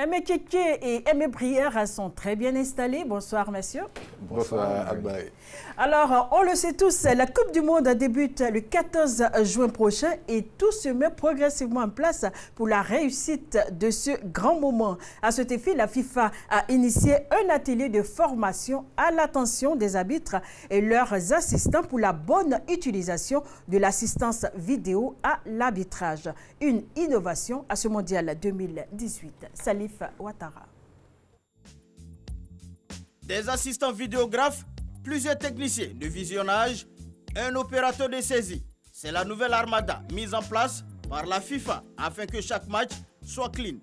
Aimé Kéké et Aimé Brière sont très bien installés. Bonsoir, messieurs. Bonsoir, Agbaï. Alors, on le sait tous, la Coupe du Monde débute le 14 juin prochain et tout se met progressivement en place pour la réussite de ce grand moment. À cet effet, la FIFA a initié un atelier de formation à l'attention des arbitres et leurs assistants pour la bonne utilisation de l'assistance vidéo à l'arbitrage. Une innovation à ce mondial 2018. Salif Ouattara. Des assistants vidéographes, plusieurs techniciens de visionnage, un opérateur de saisie. C'est la nouvelle armada mise en place par la FIFA afin que chaque match soit clean.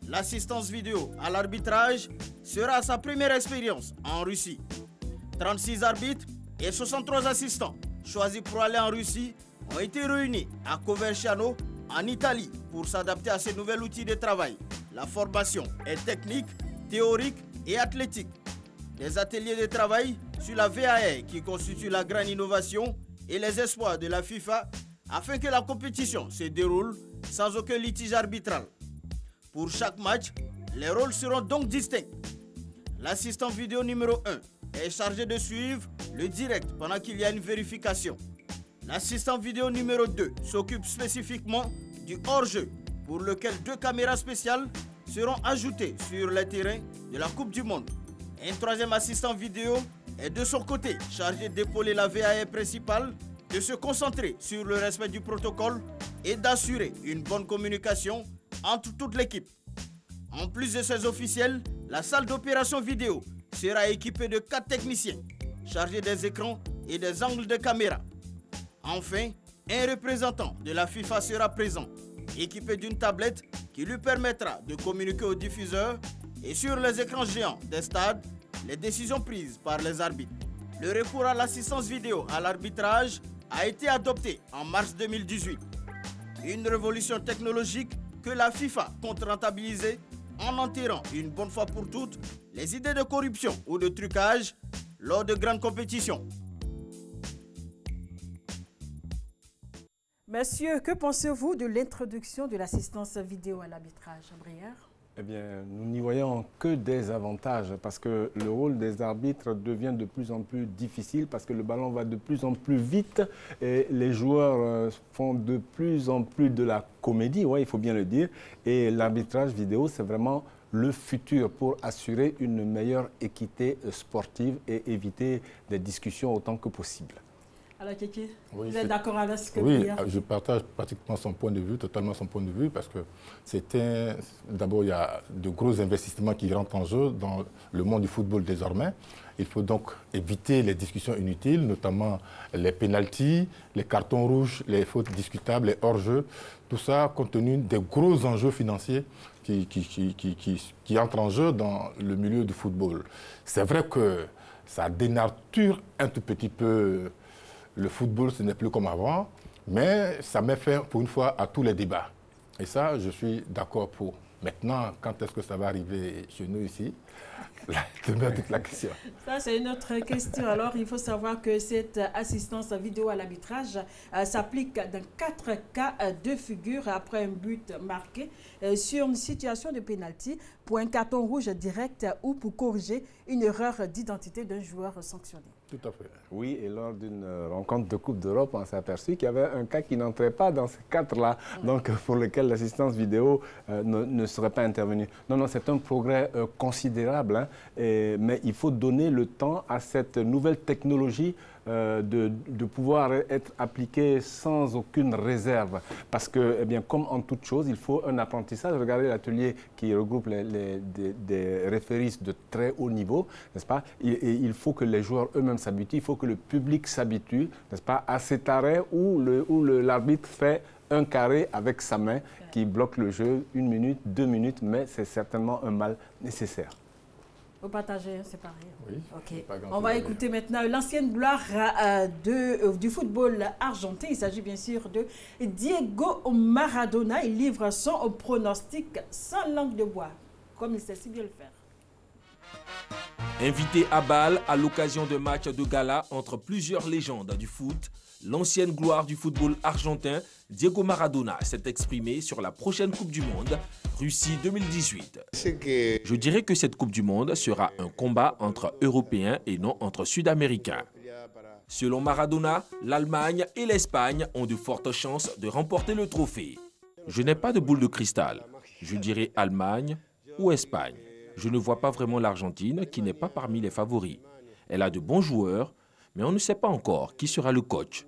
L'assistance vidéo à l'arbitrage sera sa première expérience en Russie. 36 arbitres et 63 assistants choisis pour aller en Russie ont été réunis à Coverciano en Italie pour s'adapter à ces nouveaux outils de travail. La formation est technique, théorique et athlétique. Des ateliers de travail sur la VAR qui constituent la grande innovation et les espoirs de la FIFA afin que la compétition se déroule sans aucun litige arbitral. Pour chaque match, les rôles seront donc distincts. L'assistant vidéo numéro 1 est chargé de suivre le direct pendant qu'il y a une vérification. L'assistant vidéo numéro 2 s'occupe spécifiquement du hors-jeu pour lequel 2 caméras spéciales seront ajoutées sur les terrains de la Coupe du Monde. Un troisième assistant vidéo est de son côté chargé d'épauler la VAR principale, de se concentrer sur le respect du protocole et d'assurer une bonne communication entre toute l'équipe. En plus de ces officiels, la salle d'opération vidéo sera équipée de 4 techniciens chargés des écrans et des angles de caméra. Enfin, un représentant de la FIFA sera présent, équipé d'une tablette qui lui permettra de communiquer aux diffuseurs et sur les écrans géants des stades les décisions prises par les arbitres. Le recours à l'assistance vidéo à l'arbitrage a été adopté en mars 2018. Une révolution technologique que la FIFA compte rentabiliser en enterrant une bonne fois pour toutes les idées de corruption ou de trucage lors de grandes compétitions. Messieurs, que pensez-vous de l'introduction de l'assistance vidéo à l'arbitrage, Brière? Eh bien, nous n'y voyons que des avantages parce que le rôle des arbitres devient de plus en plus difficile parce que le ballon va de plus en plus vite et les joueurs font de plus en plus de la comédie, ouais, il faut bien le dire. Et l'arbitrage vidéo, c'est vraiment le futur pour assurer une meilleure équité sportive et éviter des discussions autant que possible. Alors, Kéké, oui, vous êtes d'accord avec ce que Oui, je partage pratiquement son point de vue, totalement son point de vue, parce que d'abord, il y a de gros investissements qui rentrent en jeu dans le monde du football désormais. Il faut donc éviter les discussions inutiles, notamment les pénaltys, les cartons rouges, les fautes discutables, les hors-jeux. Tout ça compte tenu des gros enjeux financiers qui entrent en jeu dans le milieu du football. C'est vrai que ça dénature un tout petit peu le football, ce n'est plus comme avant, mais ça met fin pour une fois à tous les débats. Et ça, je suis d'accord pour. Maintenant, quand est-ce que ça va arriver chez nous ici? Demeure toute la question. Ça, c'est une autre question. Alors, il faut savoir que cette assistance vidéo à l'arbitrage s'applique dans 4 cas de figure après un but marqué sur une situation de pénalty, pour un carton rouge direct ou pour corriger une erreur d'identité d'un joueur sanctionné. Tout à fait. Oui, et lors d'une rencontre de Coupe d'Europe, on s'est aperçu qu'il y avait un cas qui n'entrait pas dans ces 4-là, donc pour lequel l'assistance vidéo ne serait pas intervenue. Non, non, c'est un progrès considérable, hein, mais il faut donner le temps à cette nouvelle technologie de pouvoir être appliquée sans aucune réserve. Parce que, eh bien, comme en toute chose, il faut un apprentissage. Regardez l'atelier qui regroupe des référistes de très haut niveau, n'est-ce pas? Il faut que les joueurs eux-mêmes s'habituent, il faut que le public s'habitue, n'est-ce pas, à cet arrêt où l'arbitre fait un carré avec sa main qui bloque le jeu 1 minute, 2 minutes, mais c'est certainement un mal nécessaire. Vous partagez, c'est pareil. Oui. Okay. On va écouter maintenant l'ancienne gloire du football argentin. Il s'agit bien sûr de Diego Maradona. Il livre son pronostic sans langue de bois, comme il sait si bien le faire. Invité à Bâle à l'occasion de matchs de gala entre plusieurs légendes du foot, l'ancienne gloire du football argentin, Diego Maradona s'est exprimé sur la prochaine Coupe du Monde, Russie 2018. Je dirais que cette Coupe du Monde sera un combat entre Européens et non entre Sud-Américains. Selon Maradona, l'Allemagne et l'Espagne ont de fortes chances de remporter le trophée. Je n'ai pas de boule de cristal. Je dirais Allemagne ou Espagne. Je ne vois pas vraiment l'Argentine qui n'est pas parmi les favoris. Elle a de bons joueurs, mais on ne sait pas encore qui sera le coach.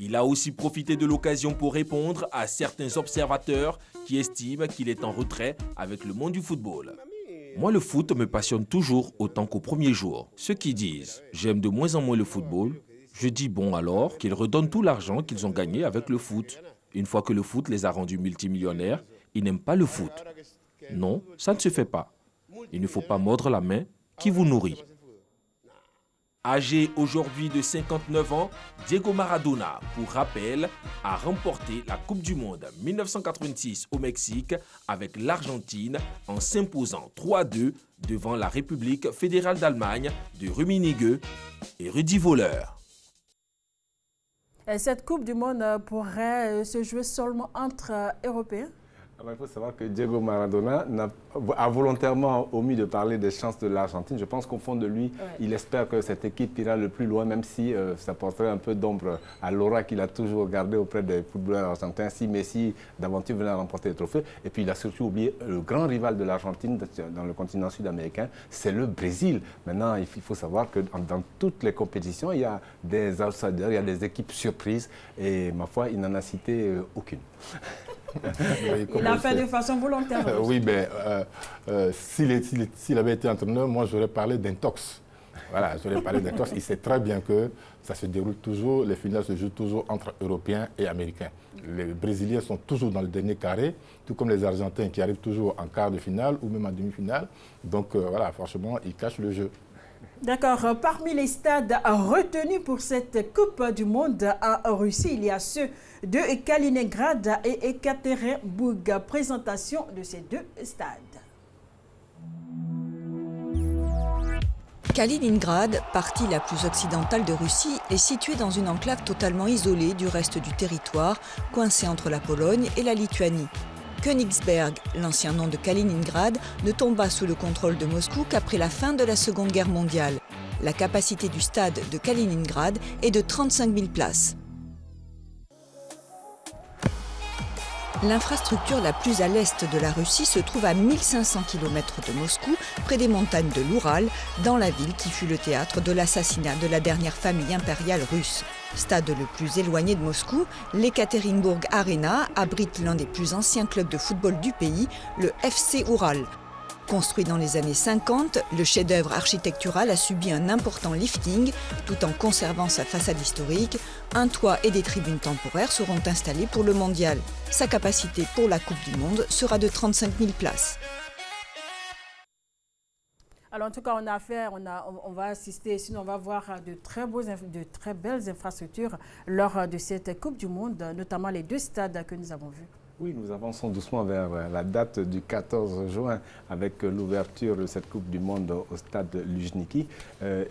Il a aussi profité de l'occasion pour répondre à certains observateurs qui estiment qu'il est en retrait avec le monde du football. Moi, le foot me passionne toujours autant qu'au premier jour. Ceux qui disent « j'aime de moins en moins le football », je dis bon alors qu'ils redonnent tout l'argent qu'ils ont gagné avec le foot. Une fois que le foot les a rendus multimillionnaires, ils n'aiment pas le foot. Non, ça ne se fait pas. Il ne faut pas mordre la main qui vous nourrit. Âgé aujourd'hui de 59 ans, Diego Maradona, pour rappel, a remporté la Coupe du Monde 1986 au Mexique avec l'Argentine en s'imposant 3-2 devant la République fédérale d'Allemagne de Rummenigge et Rudi Völler. Cette Coupe du Monde pourrait se jouer seulement entre Européens? Alors, il faut savoir que Diego Maradona a volontairement omis de parler des chances de l'Argentine. Je pense qu'au fond de lui, il espère que cette équipe ira le plus loin, même si ça porterait un peu d'ombre à l'aura qu'il a toujours gardée auprès des footballeurs argentins, si Messi d'aventure venait à remporter le trophée. Et puis, il a surtout oublié le grand rival de l'Argentine dans le continent sud-américain, c'est le Brésil. Maintenant, il faut savoir que dans toutes les compétitions, il y a des outsiders, il y a des équipes surprises. Et ma foi, il n'en a cité aucune. Il a fait de façon volontaire. Oui, mais s'il avait été entraîneur, moi j'aurais parlé d'intox. Voilà, j'aurais parlé d'intox. Il sait très bien que ça se déroule toujours, les finales se jouent toujours entre Européens et Américains. Les Brésiliens sont toujours dans le dernier carré, tout comme les Argentins qui arrivent toujours en quart de finale ou même en demi-finale. Donc voilà, franchement, ils cachent le jeu. D'accord. Parmi les stades retenus pour cette Coupe du Monde en Russie, il y a ceux de Kaliningrad et Ekaterinbourg. Présentation de ces deux stades. Kaliningrad, partie la plus occidentale de Russie, est située dans une enclave totalement isolée du reste du territoire, coincée entre la Pologne et la Lituanie. Königsberg, l'ancien nom de Kaliningrad, ne tomba sous le contrôle de Moscou qu'après la fin de la Seconde Guerre mondiale. La capacité du stade de Kaliningrad est de 35 000 places. L'infrastructure la plus à l'est de la Russie se trouve à 1500 km de Moscou, près des montagnes de l'Oural, dans la ville qui fut le théâtre de l'assassinat de la dernière famille impériale russe. Stade le plus éloigné de Moscou, l'Ekaterinbourg Arena abrite l'un des plus anciens clubs de football du pays, le FC Oural. Construit dans les années 50, le chef-d'œuvre architectural a subi un important lifting tout en conservant sa façade historique. Un toit et des tribunes temporaires seront installés pour le mondial. Sa capacité pour la Coupe du Monde sera de 35 000 places. Alors en tout cas, on va assister, sinon on va voir de très belles infrastructures lors de cette Coupe du Monde, notamment les deux stades que nous avons vus. Oui, nous avançons doucement vers la date du 14 juin avec l'ouverture de cette Coupe du Monde au stade Luzhniki.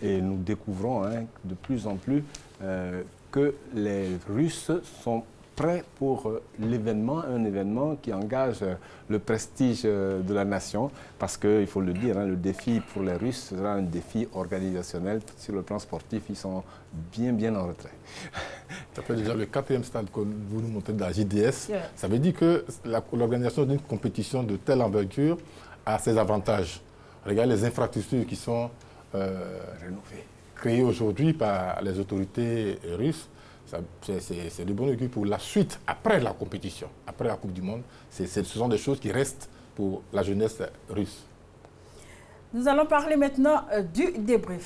Et nous découvrons de plus en plus que les Russes sont prêts pour l'événement, un événement qui engage le prestige de la nation, parce qu'il faut le dire, le défi pour les Russes sera un défi organisationnel. Sur le plan sportif, ils sont bien en retrait. Ça fait déjà le 4e stade que vous nous montrez de la JDS. Yeah. Ça veut dire que l'organisation d'une compétition de telle envergure a ses avantages. Regardez les infrastructures qui sont rénovées, créées aujourd'hui par les autorités russes. C'est de bon augure pour la suite, après la compétition, après la Coupe du Monde. Ce sont des choses qui restent pour la jeunesse russe. Nous allons parler maintenant du débrief.